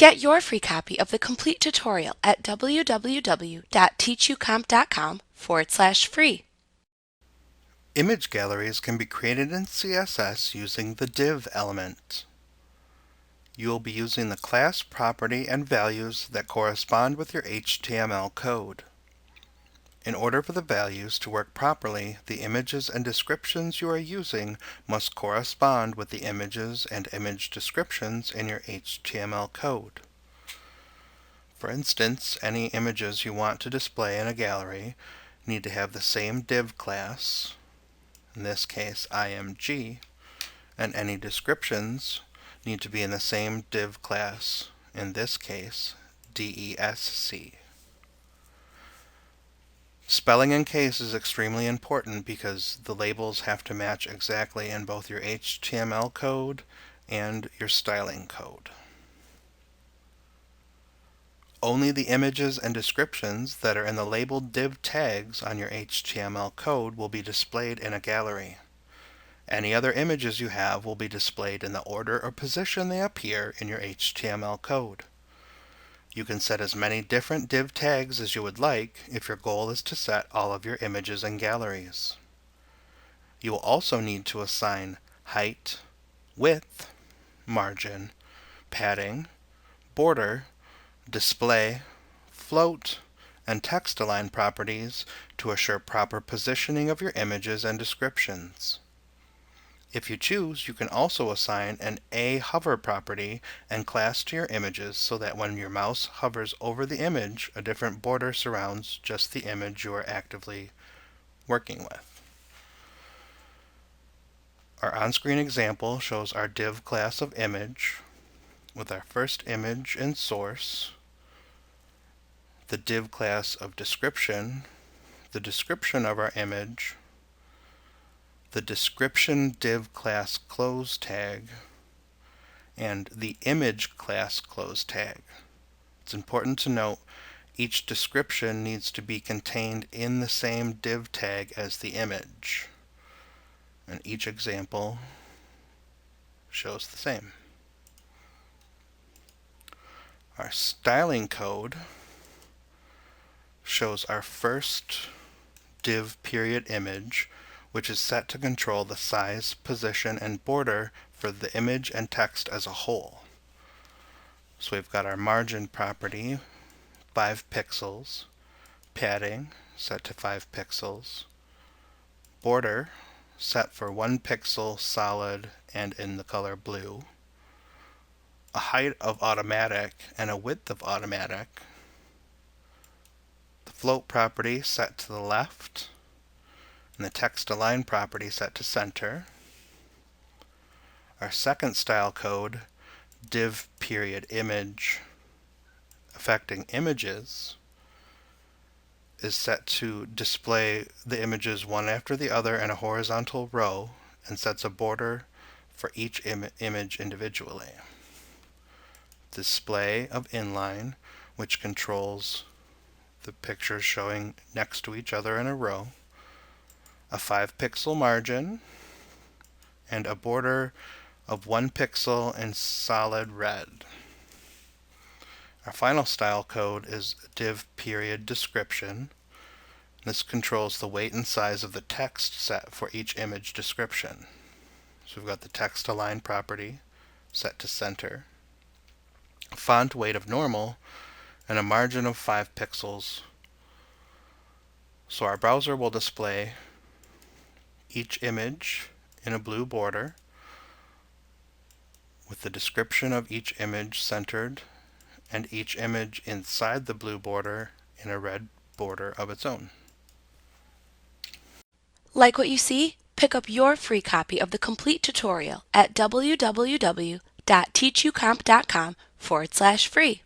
Get your free copy of the complete tutorial at www.teachucomp.com/free. Image galleries can be created in CSS using the div element. You will be using the class property and values that correspond with your HTML code. In order for the values to work properly, the images and descriptions you are using must correspond with the images and image descriptions in your HTML code. For instance, any images you want to display in a gallery need to have the same div class, in this case img, and any descriptions need to be in the same div class, in this case desc. Spelling in case is extremely important because the labels have to match exactly in both your HTML code and your styling code. Only the images and descriptions that are in the labeled div tags on your HTML code will be displayed in a gallery. Any other images you have will be displayed in the order or position they appear in your HTML code. You can set as many different div tags as you would like if your goal is to set all of your images and galleries. You will also need to assign height, width, margin, padding, border, display, float, and text align properties to assure proper positioning of your images and descriptions. If you choose, you can also assign an hover property and class to your images so that when your mouse hovers over the image, a different border surrounds just the image you are actively working with. Our on-screen example shows our div class of image with our first image in source, the div class of description, the description of our image, the description div class close tag, and the image class close tag. It's important to note each description needs to be contained in the same div tag as the image, and each example shows the same. Our styling code shows our first div period image, which is set to control the size, position, and border for the image and text as a whole. So we've got our margin property, 5 pixels, padding set to 5 pixels, border set for 1 pixel solid and in the color blue, a height of automatic and a width of automatic, the float property set to the left, and the text align property set to center. Our second style code, div period image affecting images, is set to display the images one after the other in a horizontal row and sets a border for each image individually. Display of inline, which controls the pictures showing next to each other in a row, a 5 pixel margin, and a border of 1 pixel in solid red. Our final style code is div period description. This controls the weight and size of the text set for each image description. So we've got the text align property set to center, a font weight of normal, and a margin of 5 pixels. So our browser will display each image in a blue border with the description of each image centered and each image inside the blue border in a red border of its own. Like what you see? Pick up your free copy of the complete tutorial at www.teachucomp.com/free.